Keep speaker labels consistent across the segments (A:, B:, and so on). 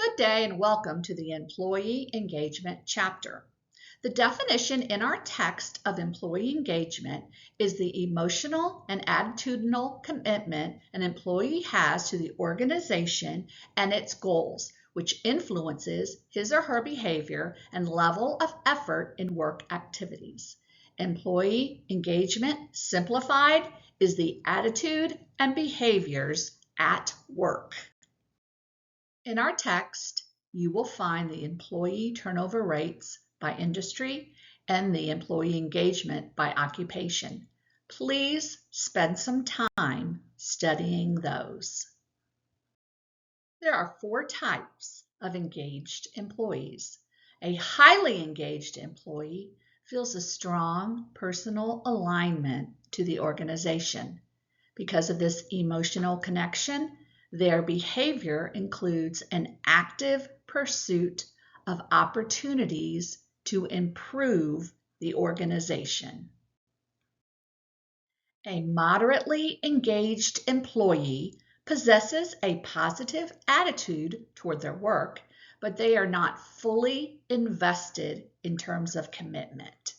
A: Good day and welcome to the Employee Engagement chapter. The definition in our text of employee engagement is the emotional and attitudinal commitment an employee has to the organization and its goals, which influences his or her behavior and level of effort in work activities. Employee engagement, simplified, is the attitude and behaviors at work. In our text, you will find the employee turnover rates by industry and the employee engagement by occupation. Please spend some time studying those. There are 4 types of engaged employees. A highly engaged employee feels a strong personal alignment to the organization. Because of this emotional connection, their behavior includes an active pursuit of opportunities to improve the organization. A moderately engaged employee possesses a positive attitude toward their work, but they are not fully invested in terms of commitment.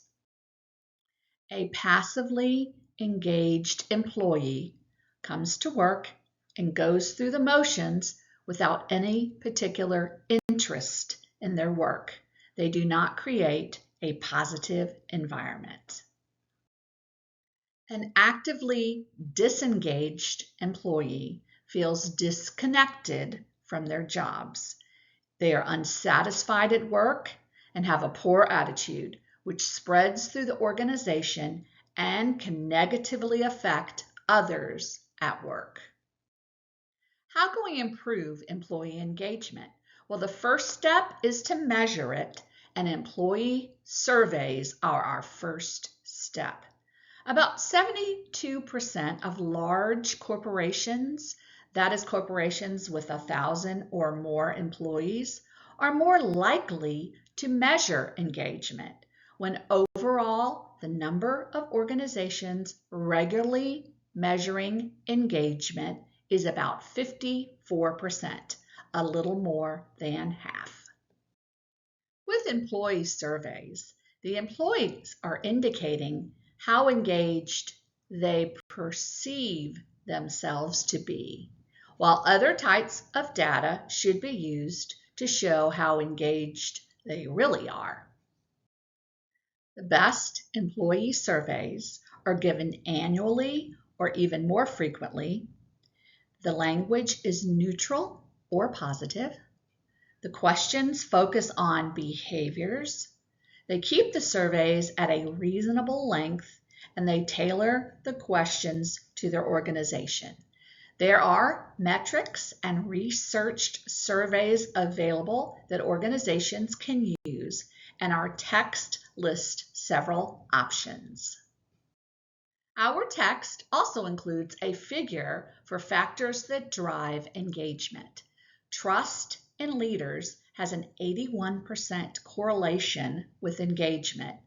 A: A passively engaged employee comes to work and goes through the motions without any particular interest in their work. They do not create a positive environment. An actively disengaged employee feels disconnected from their jobs. They are unsatisfied at work and have a poor attitude, which spreads through the organization and can negatively affect others at work. How can we improve employee engagement? Well, the first step is to measure it, and employee surveys are our first step. About 72% of large corporations, that is corporations with 1,000 or more employees, are more likely to measure engagement, when overall the number of organizations regularly measuring engagement is about 54%, a little more than half. With employee surveys, the employees are indicating how engaged they perceive themselves to be, while other types of data should be used to show how engaged they really are. The best employee surveys are given annually or even more frequently. The language is neutral or positive. The questions focus on behaviors. They keep the surveys at a reasonable length, and they tailor the questions to their organization. There are metrics and researched surveys available that organizations can use, and our text lists several options. Our text also includes a figure for factors that drive engagement. Trust in leaders has an 81% correlation with engagement,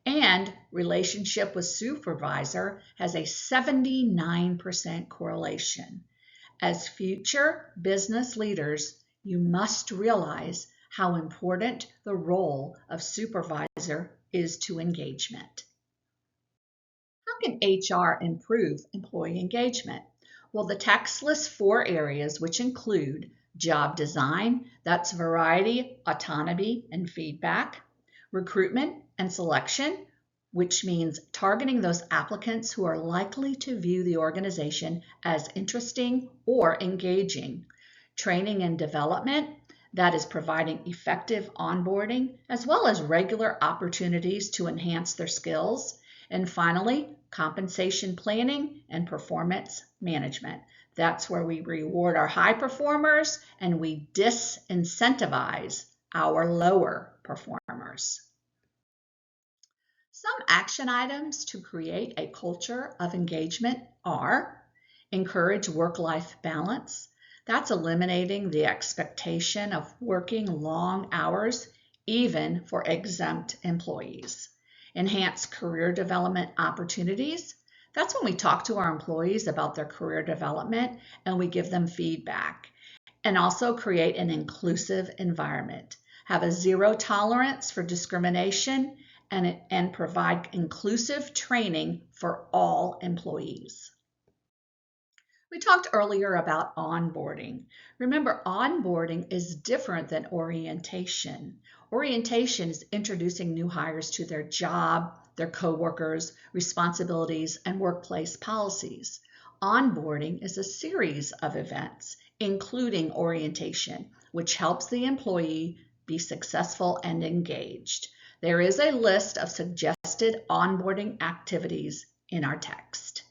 A: and relationship with supervisor has a 79% correlation. As future business leaders, you must realize how important the role of supervisor is to engagement. How can HR improve employee engagement? Well, the text lists 4 areas which include job design, that's variety, autonomy, and feedback, recruitment and selection, which means targeting those applicants who are likely to view the organization as interesting or engaging, training and development, that is providing effective onboarding as well as regular opportunities to enhance their skills, and finally, compensation planning and performance management. That's where we reward our high performers and we disincentivize our lower performers. Some action items to create a culture of engagement are: encourage work-life balance. That's eliminating the expectation of working long hours, even for exempt employees. Enhance career development opportunities. That's when we talk to our employees about their career development and we give them feedback. and also create an inclusive environment. Have a zero tolerance for discrimination and provide inclusive training for all employees. We talked earlier about onboarding. Remember, onboarding is different than orientation. Orientation is introducing new hires to their job, their coworkers, responsibilities, and workplace policies. Onboarding is a series of events, including orientation, which helps the employee be successful and engaged. There is a list of suggested onboarding activities in our text.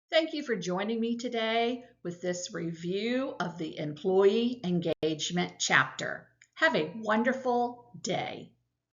A: Thank you for joining me today with this review of the employee engagement chapter. Have a wonderful day.